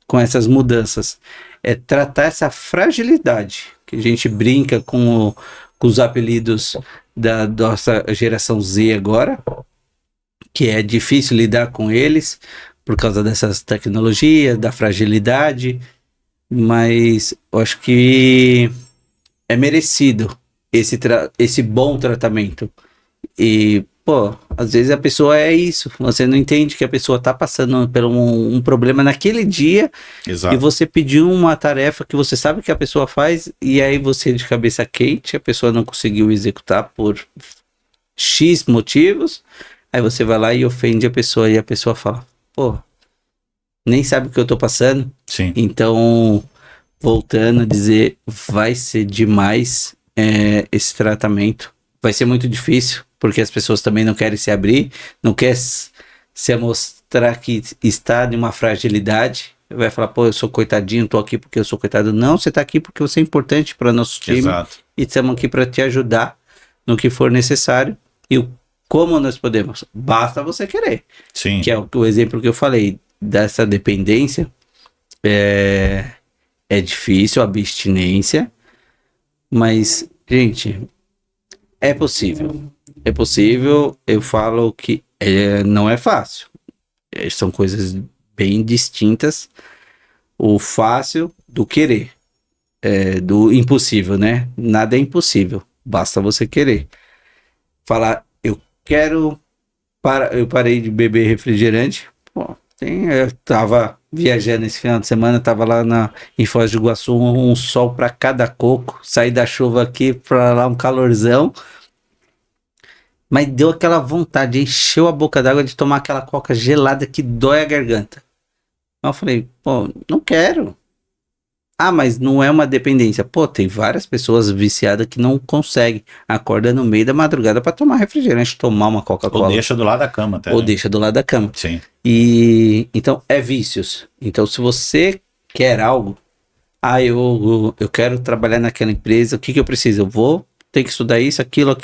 com essas mudanças. É tratar essa fragilidade, que a gente brinca com os apelidos da nossa geração Z agora, que é difícil lidar com eles por causa dessas tecnologias, da fragilidade, mas eu acho que é merecido esse bom tratamento. E, pô, às vezes a pessoa é isso, você não entende que a pessoa tá passando por um problema naquele dia. Exato. E você pediu uma tarefa que você sabe que a pessoa faz, e aí você de cabeça quente, a pessoa não conseguiu executar por X motivos, aí você vai lá e ofende a pessoa, e a pessoa fala, pô, nem sabe o que eu tô passando. Sim. Então, voltando a dizer, vai ser demais esse tratamento. Vai ser muito difícil, porque as pessoas também não querem se abrir, não querem se mostrar que está em uma fragilidade. Vai falar, pô, eu sou coitadinho, tô aqui porque eu sou coitado. Não, você tá aqui porque você é importante para nosso time. Exato. E estamos aqui para te ajudar no que for necessário. E como nós podemos? Basta você querer. Sim. Que é o exemplo que eu falei, dessa dependência. É difícil, a abstinência, mas, gente, é possível. É possível, eu falo que não é fácil. São coisas bem distintas. O fácil do querer, do impossível, né? Nada é impossível, basta você querer. Falar, eu parei de beber refrigerante. Pô, eu tava viajando esse final de semana, tava lá em Foz do Iguaçu, um sol para cada coco, saí da chuva aqui para lá, um calorzão. Mas deu aquela vontade, encheu a boca d'água de tomar aquela coca gelada que dói a garganta. Eu falei, pô, não quero. Ah, mas não é uma dependência. Pô, tem várias pessoas viciadas que não conseguem. Acorda no meio da madrugada para tomar refrigerante, tomar uma Coca-Cola. Ou deixa do lado da cama, até. Ou né? deixa do lado da cama. Sim. E então é vícios. Então, se você quer algo, eu quero trabalhar naquela empresa, o que eu preciso? Eu vou ter que estudar isso, aquilo.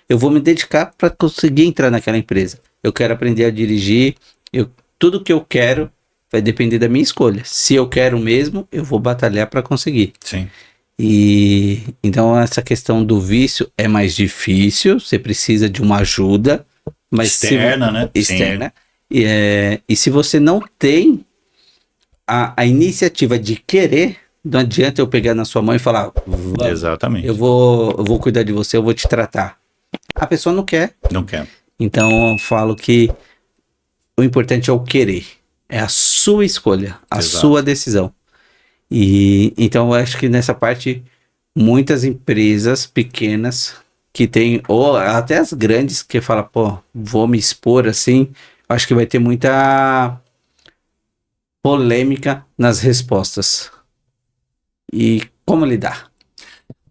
Eu vou me dedicar para conseguir entrar naquela empresa. Eu quero aprender a dirigir. Tudo que eu quero vai depender da minha escolha. Se eu quero mesmo, eu vou batalhar para conseguir. Sim. E então essa questão do vício é mais difícil. Você precisa de uma ajuda, mas externa, né? Externa. E se você não tem a iniciativa de querer, não adianta eu pegar na sua mão e falar, exatamente. Eu vou cuidar de você, eu vou te tratar. A pessoa não quer. Não quer. Então eu falo que o importante é o querer. É a sua escolha, a sua decisão. E então eu acho que nessa parte, muitas empresas pequenas que tem, ou até as grandes que falam, pô, vou me expor assim, acho que vai ter muita polêmica nas respostas. E como lidar?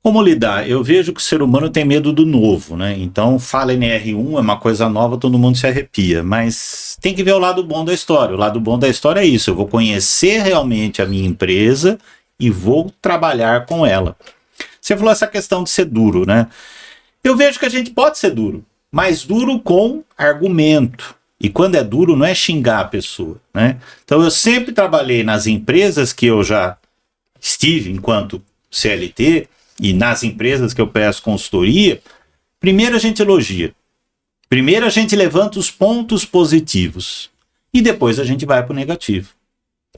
Como lidar? Eu vejo que o ser humano tem medo do novo, né? Então, fala NR1, é uma coisa nova, todo mundo se arrepia. Mas tem que ver o lado bom da história. O lado bom da história é isso. Eu vou conhecer realmente a minha empresa e vou trabalhar com ela. Você falou essa questão de ser duro, né? Eu vejo que a gente pode ser duro, mas duro com argumento. E quando é duro, não é xingar a pessoa, né? Então, eu sempre trabalhei nas empresas que eu já estive enquanto CLT, e nas empresas que eu peço consultoria, primeiro a gente elogia. Primeiro a gente levanta os pontos positivos. E depois a gente vai para o negativo.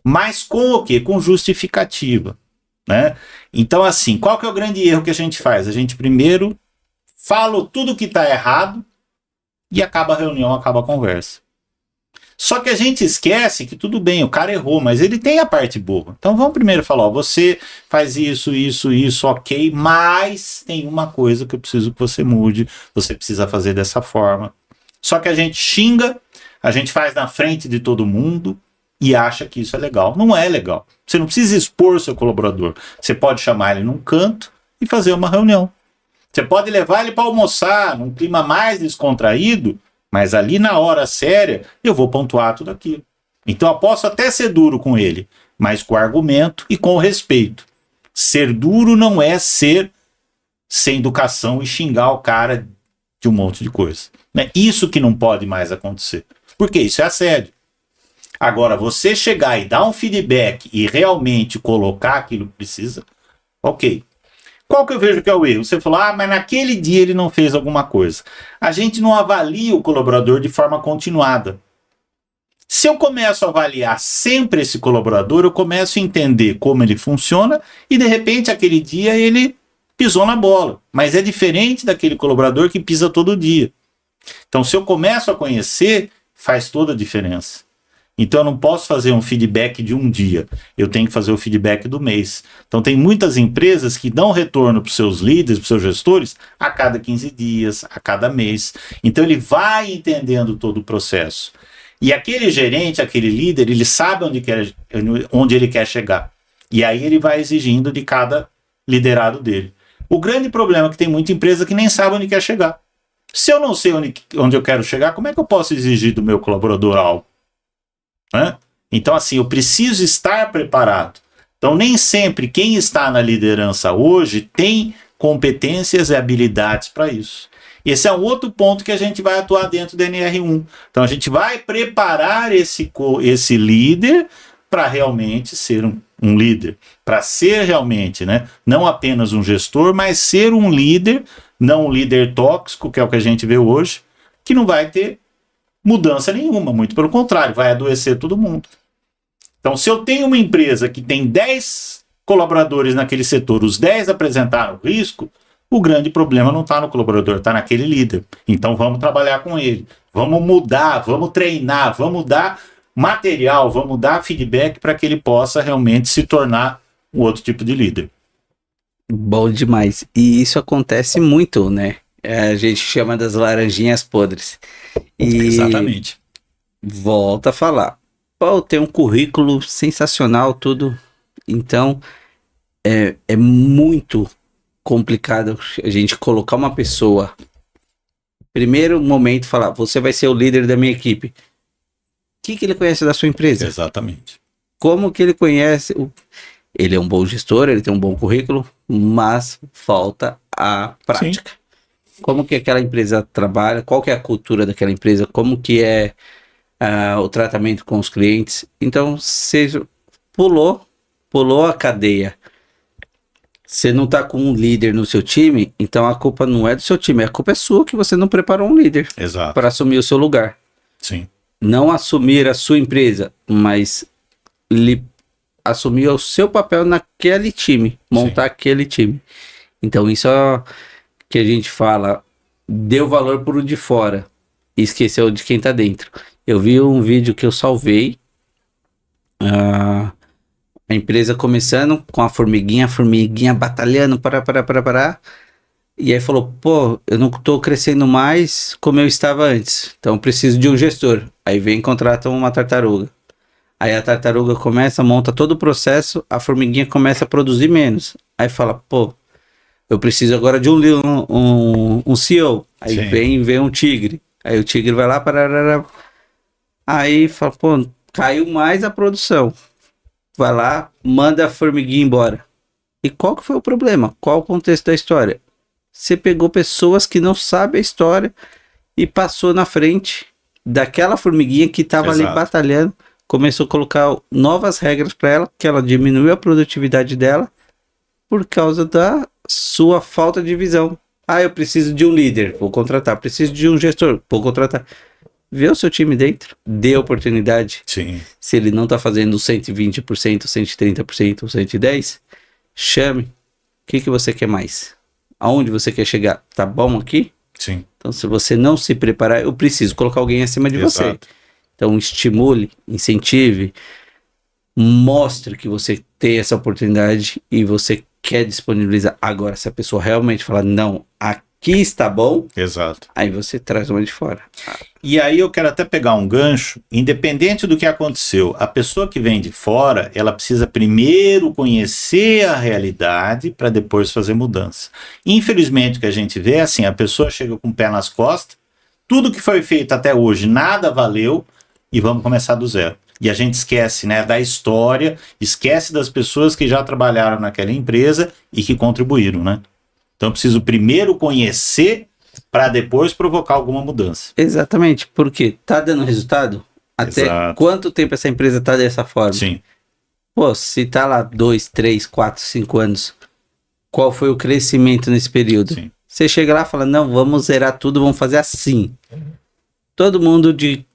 Mas com o quê? Com justificativa. Né? Então, assim, qual que é o grande erro que a gente faz? A gente primeiro fala tudo que está errado e acaba a reunião, acaba a conversa. Só que a gente esquece que tudo bem, o cara errou, mas ele tem a parte boa. Então vamos primeiro falar, ó, você faz isso, ok, mas tem uma coisa que eu preciso que você mude, você precisa fazer dessa forma. Só que a gente xinga, a gente faz na frente de todo mundo e acha que isso é legal. Não é legal. Você não precisa expor seu colaborador. Você pode chamar ele num canto e fazer uma reunião. Você pode levar ele para almoçar num clima mais descontraído, mas ali na hora séria, eu vou pontuar tudo aquilo. Então eu posso até ser duro com ele, mas com argumento e com respeito. Ser duro não é ser sem educação e xingar o cara de um monte de coisa. Né? Isso que não pode mais acontecer. Porque isso é assédio. Agora, você chegar e dar um feedback e realmente colocar aquilo que precisa, ok. Qual que eu vejo que é o erro? Você falou, mas naquele dia ele não fez alguma coisa. A gente não avalia o colaborador de forma continuada. Se eu começo a avaliar sempre esse colaborador, eu começo a entender como ele funciona e, de repente, aquele dia ele pisou na bola. Mas é diferente daquele colaborador que pisa todo dia. Então, se eu começo a conhecer, faz toda a diferença. Então eu não posso fazer um feedback de um dia, eu tenho que fazer o feedback do mês. Então tem muitas empresas que dão retorno para os seus líderes, para os seus gestores, a cada 15 dias, a cada mês. Então ele vai entendendo todo o processo. E aquele gerente, aquele líder, ele sabe onde ele quer chegar. E aí ele vai exigindo de cada liderado dele. O grande problema é que tem muita empresa que nem sabe onde quer chegar. Se eu não sei onde eu quero chegar, como é que eu posso exigir do meu colaborador algo? Né? Então, assim, eu preciso estar preparado. Então, nem sempre quem está na liderança hoje tem competências e habilidades para isso. Esse é um outro ponto que a gente vai atuar dentro do NR1. Então, a gente vai preparar esse líder para realmente ser um líder. Para ser realmente, né, não apenas um gestor, mas ser um líder, não um líder tóxico, que é o que a gente vê hoje, que não vai ter mudança nenhuma, muito pelo contrário, vai adoecer todo mundo. Então, se eu tenho uma empresa que tem 10 colaboradores naquele setor, os 10 apresentaram risco, o grande problema não está no colaborador, está naquele líder. Então, vamos trabalhar com ele. Vamos mudar, vamos treinar, vamos dar material, vamos dar feedback para que ele possa realmente se tornar um outro tipo de líder. Bom demais. E isso acontece muito, né? A gente chama das laranjinhas podres. E exatamente. Volta a falar. Pô, tem um currículo sensacional, tudo. Então, é muito complicado a gente colocar uma pessoa. Primeiro momento, falar, você vai ser o líder da minha equipe. O que ele conhece da sua empresa? Exatamente. Como que ele conhece? Ele é um bom gestor, ele tem um bom currículo, mas falta a prática. Sim. Como que aquela empresa trabalha, qual que é a cultura daquela empresa, como que é o tratamento com os clientes. Então, você pulou a cadeia. Você não está com um líder no seu time, então a culpa não é do seu time, a culpa é sua que você não preparou um líder para assumir o seu lugar. Sim. Não assumir a sua empresa, mas assumir o seu papel naquele time, montar aquele time. Então, isso é que a gente fala, deu valor pro de fora e esqueceu de quem tá dentro. Eu vi um vídeo que eu salvei, a empresa começando com a formiguinha batalhando, e aí falou, pô, eu não tô crescendo mais como eu estava antes, então preciso de um gestor. Aí vem e contrata uma tartaruga. Aí a tartaruga monta todo o processo, a formiguinha começa a produzir menos. Aí fala, pô, eu preciso agora de um CEO. Aí Sim. vem um tigre. Aí o tigre vai lá, parará. Aí fala, pô, caiu mais a produção. Vai lá, manda a formiguinha embora. E qual que foi o problema? Qual o contexto da história? Você pegou pessoas que não sabem a história e passou na frente daquela formiguinha que estava ali Exato. batalhando, começou a colocar novas regras para ela, que ela diminuiu a produtividade dela por causa da sua falta de visão. Ah, eu preciso de um líder, vou contratar. Preciso de um gestor, vou contratar. Vê o seu time dentro, dê oportunidade. Sim. Se ele não está fazendo 120%, 130%, 110%, chame. O que você quer mais? Aonde você quer chegar? Tá bom aqui? Sim. Então, se você não se preparar, eu preciso colocar alguém acima de você. Exato. Então, estimule, incentive, mostre que você tem essa oportunidade e você quer disponibilizar. Agora, se a pessoa realmente falar, não, aqui está bom, Exato. aí você traz uma de fora. E aí eu quero até pegar um gancho, independente do que aconteceu, a pessoa que vem de fora, ela precisa primeiro conhecer a realidade para depois fazer mudança. Infelizmente o que a gente vê é assim, a pessoa chega com o pé nas costas, tudo que foi feito até hoje nada valeu e vamos começar do zero. E a gente esquece, né, da história, esquece das pessoas que já trabalharam naquela empresa e que contribuíram, né? Então eu preciso primeiro conhecer para depois provocar alguma mudança. Exatamente, porque tá dando resultado? Até Exato. quanto tempo essa empresa tá dessa forma? Sim. Pô, se tá lá 2, 3, 4, 5 anos, qual foi o crescimento nesse período? Sim. Você chega lá e fala, não, vamos zerar tudo, vamos fazer assim. Todo mundo de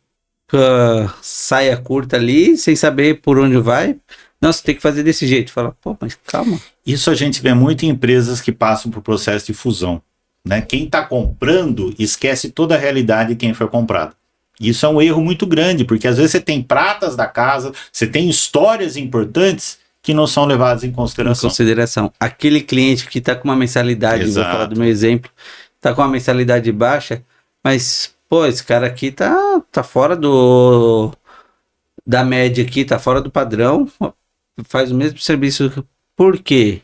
saia curta ali, sem saber por onde vai. Não, você tem que fazer desse jeito. Fala, pô, mas calma. Isso a gente vê muito em empresas que passam por processo de fusão, né? Quem está comprando esquece toda a realidade de quem foi comprado. Isso é um erro muito grande, porque às vezes você tem pratas da casa, você tem histórias importantes que não são levadas em Em consideração. consideração. Aquele cliente que está com uma mensalidade, vou Exato. falar do meu exemplo, está com uma mensalidade baixa, mas, pô, esse cara aqui tá fora da média aqui, tá fora do padrão, faz o mesmo serviço. Por quê?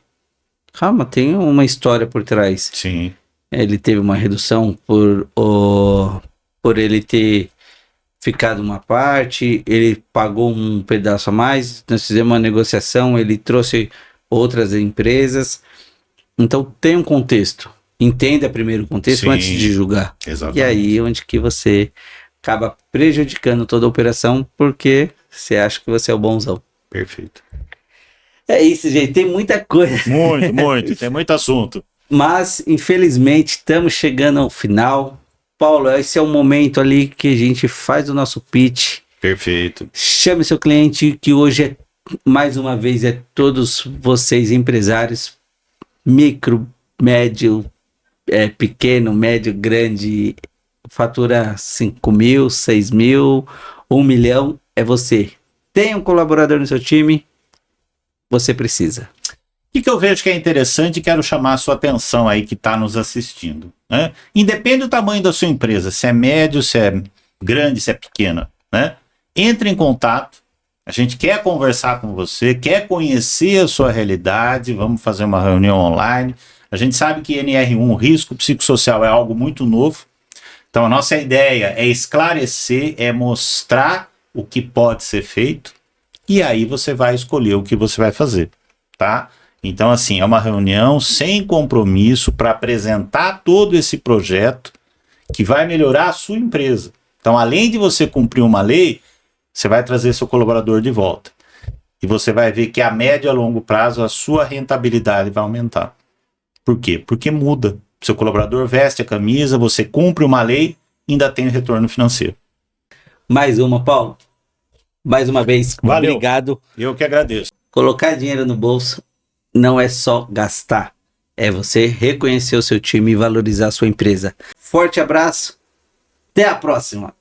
Calma, tem uma história por trás. Sim. Ele teve uma redução por ele ter ficado uma parte, ele pagou um pedaço a mais, nós fizemos uma negociação, ele trouxe outras empresas. Então tem um contexto. Entenda primeiro o contexto Sim. antes de julgar. Exatamente. E aí onde que você acaba prejudicando toda a operação porque você acha que você é o bonzão. Perfeito. É isso, gente. Tem muita coisa. Muito, muito. Tem muito assunto. Mas, infelizmente, estamos chegando ao final. Paulo, esse é o momento ali que a gente faz o nosso pitch. Perfeito. Chame seu cliente, que hoje é, mais uma vez, é todos vocês empresários, micro, médio, pequeno, médio, grande, fatura 5 mil, 6 mil, 1 milhão, é você. Tem um colaborador no seu time, você precisa. O que eu vejo que é interessante e quero chamar a sua atenção aí que está nos assistindo, né? Independe do tamanho da sua empresa, se é médio, se é grande, se é pequena, né? Entre em contato, a gente quer conversar com você, quer conhecer a sua realidade, vamos fazer uma reunião online. A gente sabe que NR1, risco psicossocial, é algo muito novo, então a nossa ideia é esclarecer, é mostrar o que pode ser feito e aí você vai escolher o que você vai fazer, tá? Então, assim, é uma reunião sem compromisso para apresentar todo esse projeto que vai melhorar a sua empresa. Então, além de você cumprir uma lei, você vai trazer seu colaborador de volta. E você vai ver que a médio e a longo prazo a sua rentabilidade vai aumentar. Por quê? Porque muda. Seu colaborador veste a camisa, você cumpre uma lei e ainda tem o retorno financeiro. Mais uma, Paulo. Mais uma vez, Valeu. Obrigado. Eu que agradeço. Colocar dinheiro no bolso não é só gastar, é você reconhecer o seu time e valorizar a sua empresa. Forte abraço, até a próxima!